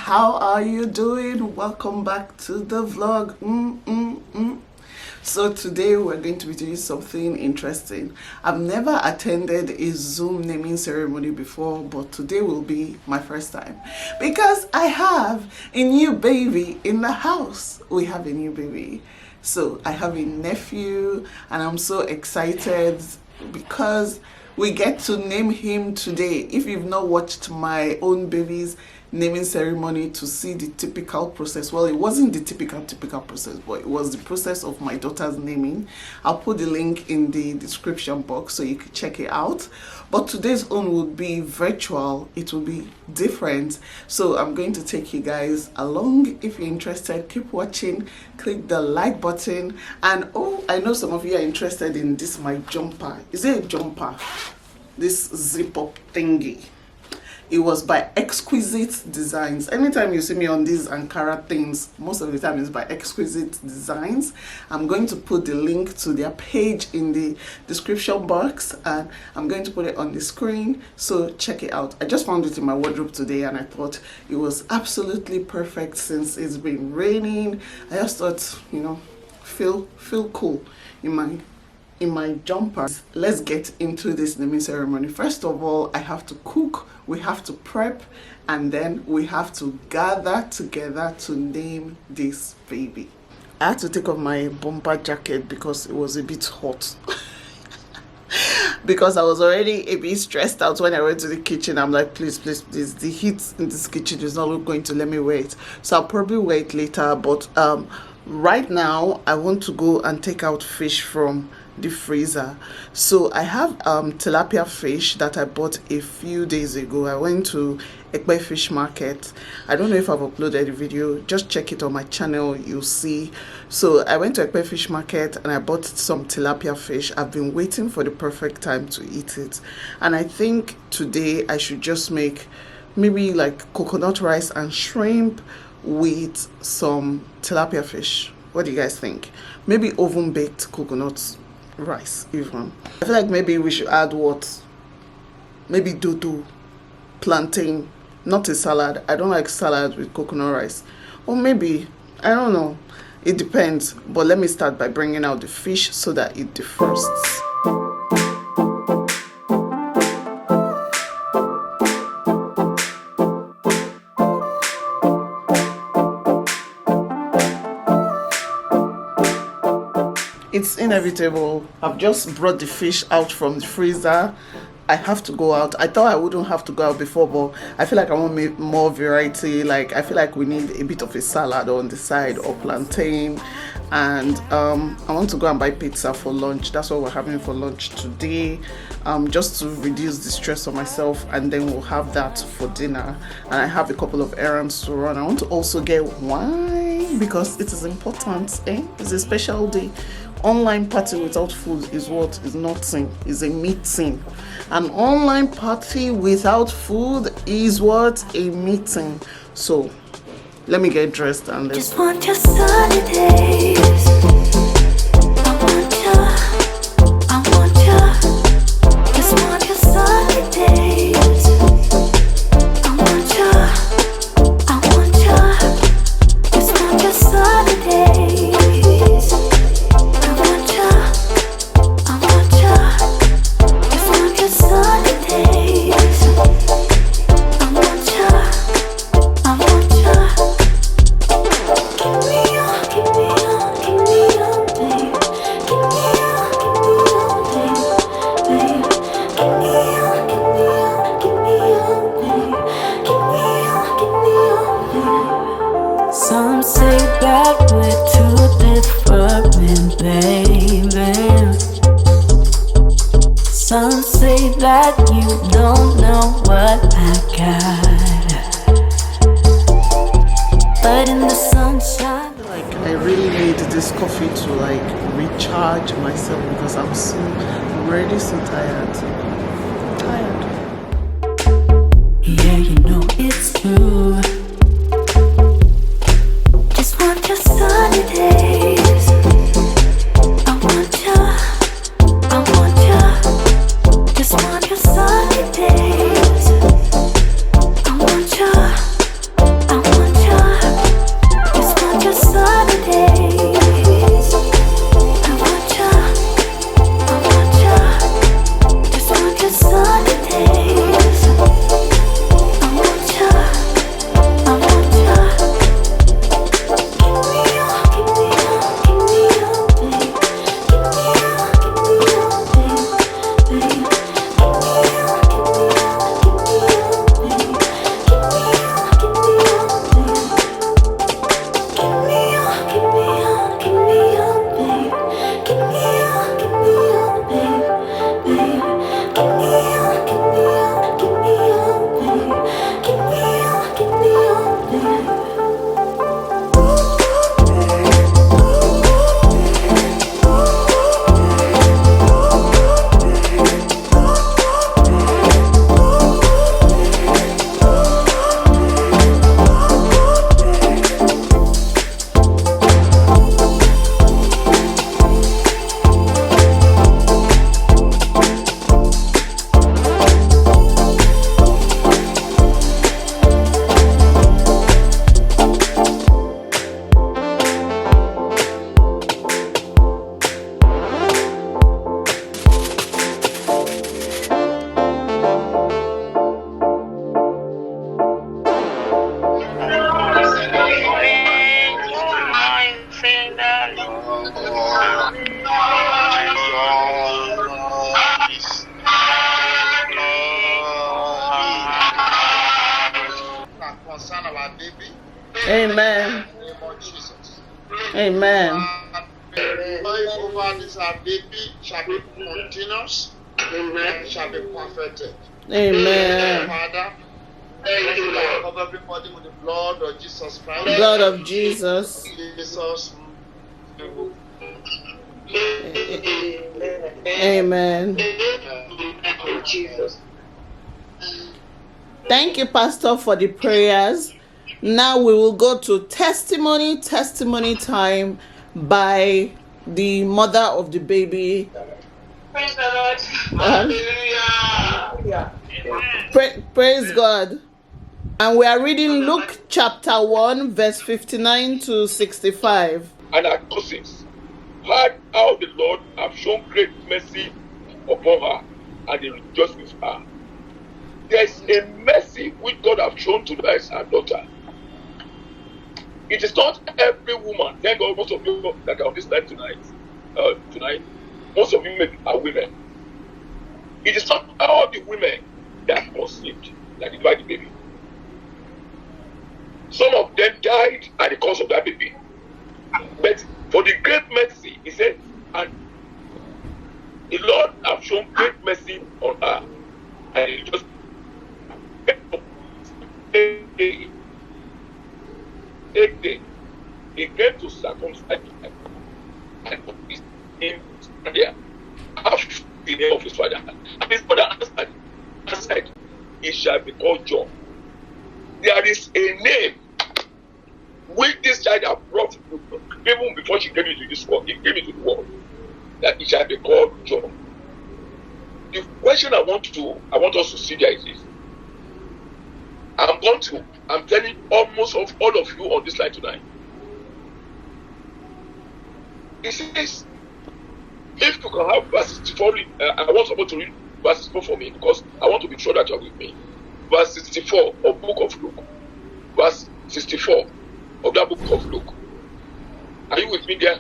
how are you doing? Welcome back to the vlog. So today we're going to be doing something interesting. I've never attended a Zoom naming ceremony before, but today will be my first time because I have a new baby in the house. We have a new baby. So I have a nephew and I'm so excited because we get to name him today. If you've not watched my own baby's naming ceremony to see the typical process, well, it wasn't the typical process, but it was the process of my daughter's naming. I'll put the link in the description box so you can check it out. But today's own would be virtual. It will be different, so I'm going to take you guys along. If you're interested, keep watching, click the like button. And oh, I know some of you are interested in this my jumper. Is it a jumper? This zip up thingy. It was by Exquisite Designs. Anytime you see me on these Ankara things, most of the time it's by Exquisite Designs. I'm going to put the link to their page in the description box and I'm going to put it on the screen, so check it out. I just found it in my wardrobe today and I thought it was absolutely perfect since it's been raining. I just thought, you know, feel cool in my jumper. Let's get into this naming ceremony. First of all, I have to cook, we have to prep, and then we have to gather together to name this baby. I had to take off my bomber jacket because it was a bit hot. Because I was already a bit stressed out when I went to the kitchen. I'm like, please, the heat in this kitchen is not going to let me wait. So I'll probably wait later, but right now I want to go and take out fish from the freezer. So I have tilapia fish that I bought a few days ago. I went to Ekpe fish market. I don't know if I've uploaded the video, just check it on my channel, you'll see. So I went to Ekpe fish market and I bought some tilapia fish. I've been waiting for the perfect time to eat it, and I think today I should just make maybe like coconut rice and shrimp with some tilapia fish. What do you guys think? Maybe oven baked coconut rice even. I feel like maybe we should add what? Maybe dodo, plantain, not a salad. I don't like salad with coconut rice. Or maybe, I don't know. It depends. But let me start by bringing out the fish so that it defrosts. It's inevitable. I've just brought the fish out from the freezer. I have to go out. I thought I wouldn't have to go out before, but I feel like I want more variety. Like I feel like we need a bit of a salad on the side or plantain, and I want to go and buy pizza for lunch. That's what we're having for lunch today, just to reduce the stress on myself, and then we'll have that for dinner. And I have a couple of errands to run. I want to also get wine because it is important. It's a special day. Online party without food is what is nothing, is a meeting. An online party without food is what? A meeting. So let me get dressed and let's just want your sunny days. I want you. Just want your sunny days. I want you. Just want your sunny days. Some say that we're too different, baby. Some say that you don't know what I got. But in the sunshine, like I really need this coffee to like recharge myself because I'm already so tired. Yeah, you know it's true. Just want your sunny days. I want you. Just want your sunny days. I want you. that concern our baby. Amen. In the name of Jesus. Amen. Joy over this our baby shall be continuous and shall be perfected. Amen. Father, thank you, Lord. Cover everybody with the blood of Jesus Christ. Blood of Jesus. Jesus. Amen. Jesus. Thank you, Pastor, for the prayers. Now we will go to testimony time by the mother of the baby. Praise the Lord. Hallelujah. Praise God. And we are reading Luke chapter 1, verse 59 to 65. And her cousins heard how the Lord have shown great mercy upon her, and they rejoiced with her. There is a mercy which God have shown to her daughter. It is not every woman. Thank God, most of you that are on this line tonight, most of you are women. It is not all the women that conceived that delivered the baby. Some of them died at the cause of that baby. But for the great mercy, he said, and the Lord have shown great mercy on her, and it just he came to circumcise and put his name there after the name of his father. And his father answered, he shall be called John. There is a name which this child has brought even before she came into this world, he came into the world, that it shall be called John. The question I want us to see there is this. I'm telling almost of all of you on this line tonight. It says, if you can have verse 64, I want someone to read verse 64 for me because I want to be sure that you're with me. Verse 64 of book of Luke. Verse 64 of that book of Luke. Are you with me there?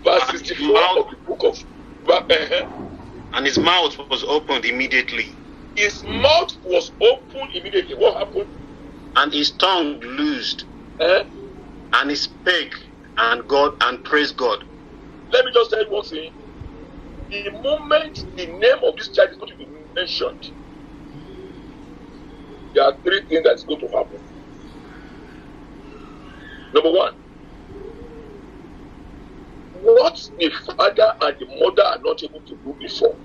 Verse 64 of the book of And his mouth was opened immediately. His mouth was opened immediately. What happened? And his tongue loosed. And he spake and praised God. Let me just tell you one thing. The moment the name of this child is going to be mentioned, there are three things that is going to happen. Number one, what the father and the mother are not able to do before,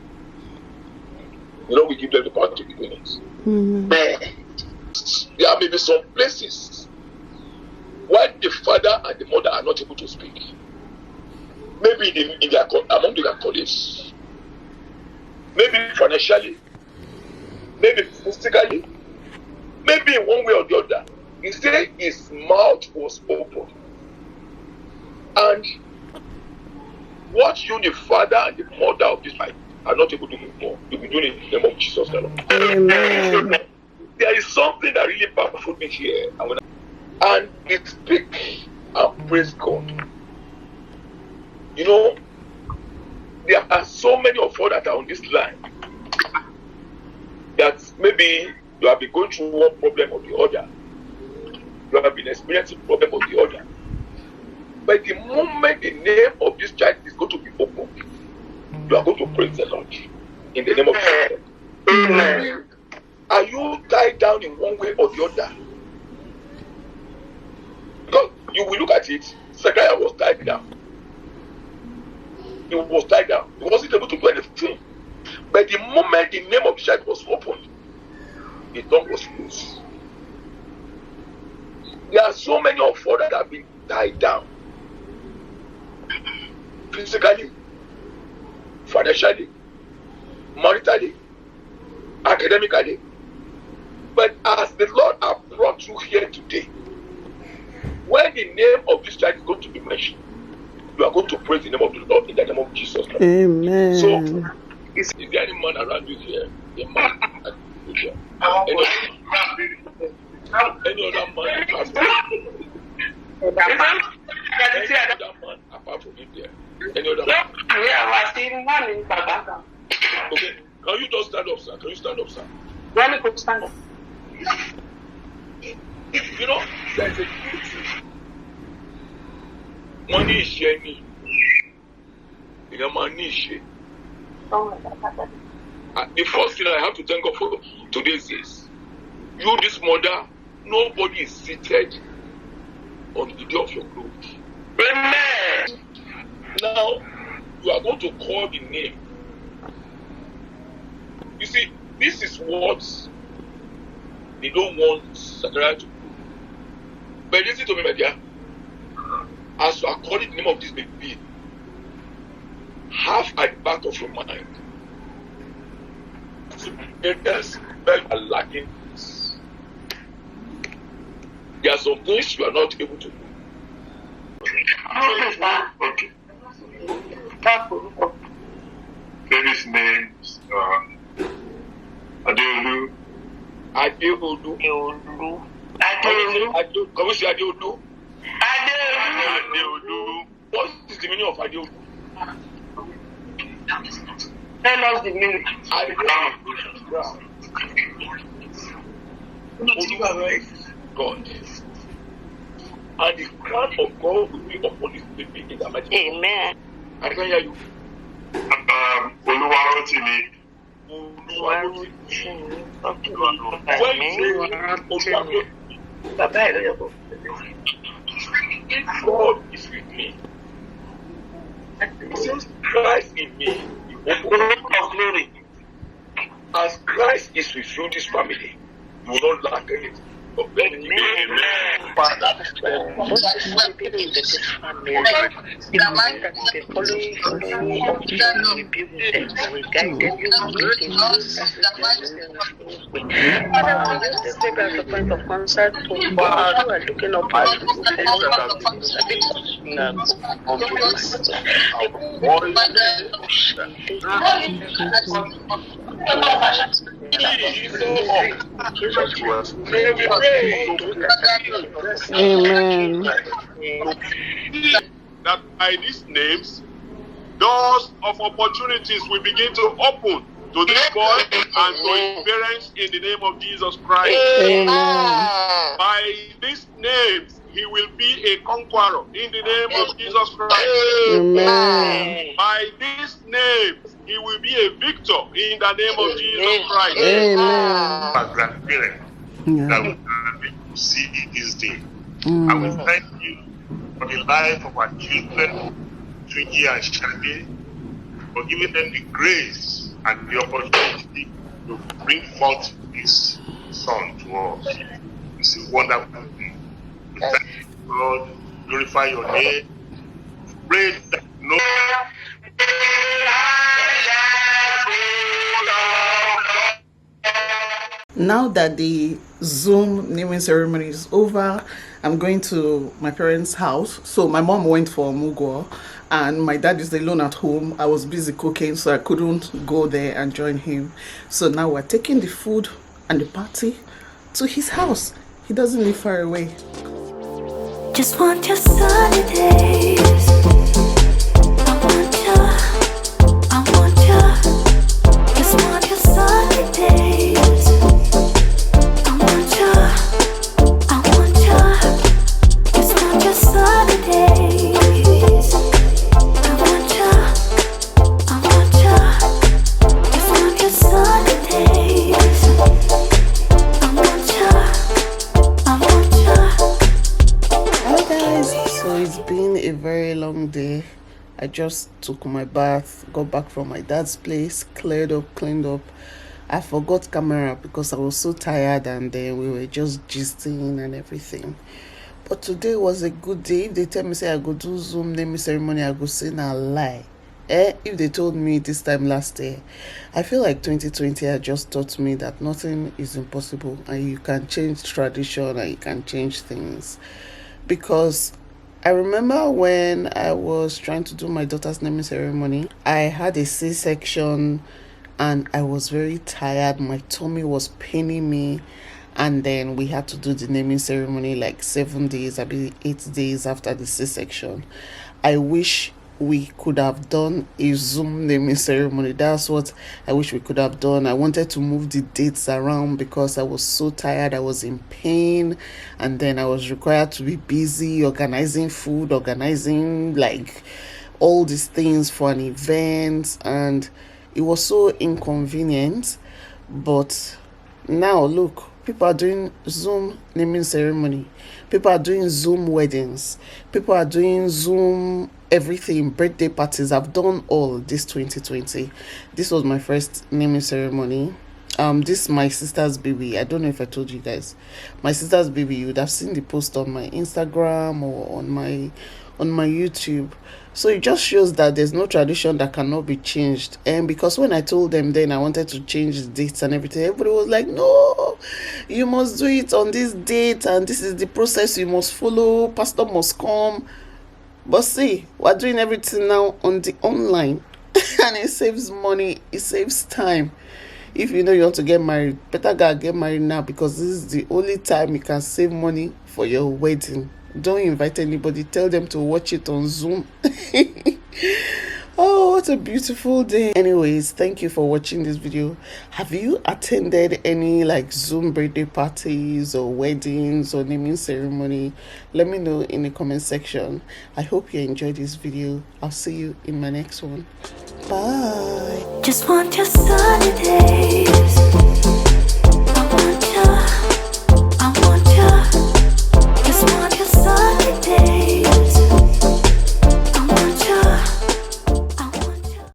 we give them the power to be doing it. Mm-hmm. There may be some places where the father and the mother are not able to speak. Maybe among their colleagues, maybe financially, maybe physically, maybe in one way or the other. He said his mouth was open. And what you, the father and the mother of this life, are not able to do more, you'll be doing it in the name of Jesus. Amen. There is something that really powerful me here. And it speak and praise God. There are so many of us that are on this line that maybe you have been going through one problem or the other. You have been experiencing problem or the other. But the moment the name of this child is going to be opened, you are going to praise the Lord in the name of Jesus. Amen. Are you tied down in one way or the other? Because you will look at it, Zechariah was tied down. He was tied down. He wasn't able to do anything. But the moment the name of the child was opened, the tongue was loose. There are so many of us that have been tied down. Physically, financially, maritally, academically. But as the Lord has brought you here today, when the name of this child is going to be mentioned, you are going to praise the name of the Lord in the name of Jesus Christ. Amen. So, is there any man around you here? A man around you here? Any other man apart from him there? Any other man? Okay. Can you just stand up, sir? Can you stand up, sir? You know, there's a beauty. Money is sharing. You know, money is sharing. The first thing I have to thank God for today is you, this mother, nobody is seated on the day of your glory. Amen. Now, you are going to call the name. You see, this is what they don't want Zachariah to do. But listen to me, my dear. As you are calling the name of this baby, have at the back of your mind. Parents that are lacking this. There are some things you are not able to do. Baby's names Adeolu. Adeolu. Can we say Adeolu? Adeolu. What is the meaning of Adeolu? Tell us the meaning. God. And the crown of God will be upon this baby in the mighty name. Amen. I can hear you. Oluwarotimi. God is with me. Since Christ in me, the hope of glory. As Christ is with you, this family, you will not lack anything. Amen. Father, what is happening in this family? The mind that is following will be with them, will guide them, will make Father, we use this baby as a point of contact to those who are looking up at Amen. That by these names, doors of opportunities will begin to open to this boy and to his parents in the name of Jesus Christ. Amen. By these names, he will be a conqueror in the name of Jesus Christ. Amen. By these names, he will be a victor in the name of Jesus Christ. Amen. Our grandparents that we will see this day. I will thank you for the life of our children, Twinkie and Shadi, for giving them the grace and the opportunity to bring forth this son to us. It's a wonderful thing. Thank you, God. Glorify your name. Pray that no. Now that the Zoom naming ceremony is over, I'm going to my parents' house. So my mom went for Mugo and my dad is alone at home. I was busy cooking, so I couldn't go there and join him. So now we're taking the food and the party to his house. He doesn't live far away. Just want your sunny days. I want you. Just want your sunny days. I want you. Just want your sunny days. I want you. Just want your sunny days. I want you. Hi guys, so it's been a very long day. I just took my bath, got back from my dad's place, cleared up, cleaned up. I forgot camera because I was so tired and then we were just gisting and everything. But today was a good day. If they tell me say I go do Zoom naming ceremony, I go say na lie. If they told me this time last year, I feel like 2020 had just taught me that nothing is impossible and you can change tradition and you can change things. Because I remember when I was trying to do my daughter's naming ceremony, I had a C-section and I was very tired. My tummy was paining me. And then we had to do the naming ceremony like 7 days, maybe 8 days after the C-section. I wish we could have done a Zoom naming ceremony. That's what I wish we could have done. I wanted to move the dates around because I was so tired. I was in pain, and then I was required to be busy organizing food, organizing like all these things for an event, and it was so inconvenient. But now look, people are doing Zoom naming ceremony, people are doing Zoom weddings, people are doing Zoom everything, birthday parties. I've done all this 2020. This was my first naming ceremony. This is my sister's baby. I don't know if I told you guys, my sister's baby. You would have seen the post on my Instagram or on my YouTube. So it just shows that there's no tradition that cannot be changed. And because when I told them then I wanted to change the dates and everything, everybody was like, no, you must do it on this date, and this is the process you must follow, pastor must come. But see, we're doing everything now on the online and it saves money, it saves time. If you know you want to get married, better go get married now, because this is the only time you can save money for your wedding. Don't invite anybody, tell them to watch it on Zoom. Oh, what a beautiful day. Anyways, thank you for watching this video. Have you attended any like Zoom birthday parties or weddings or naming ceremony? Let me know in the comment section. I hope you enjoyed this video. I'll see you in my next one. Bye. Just want your sunny day.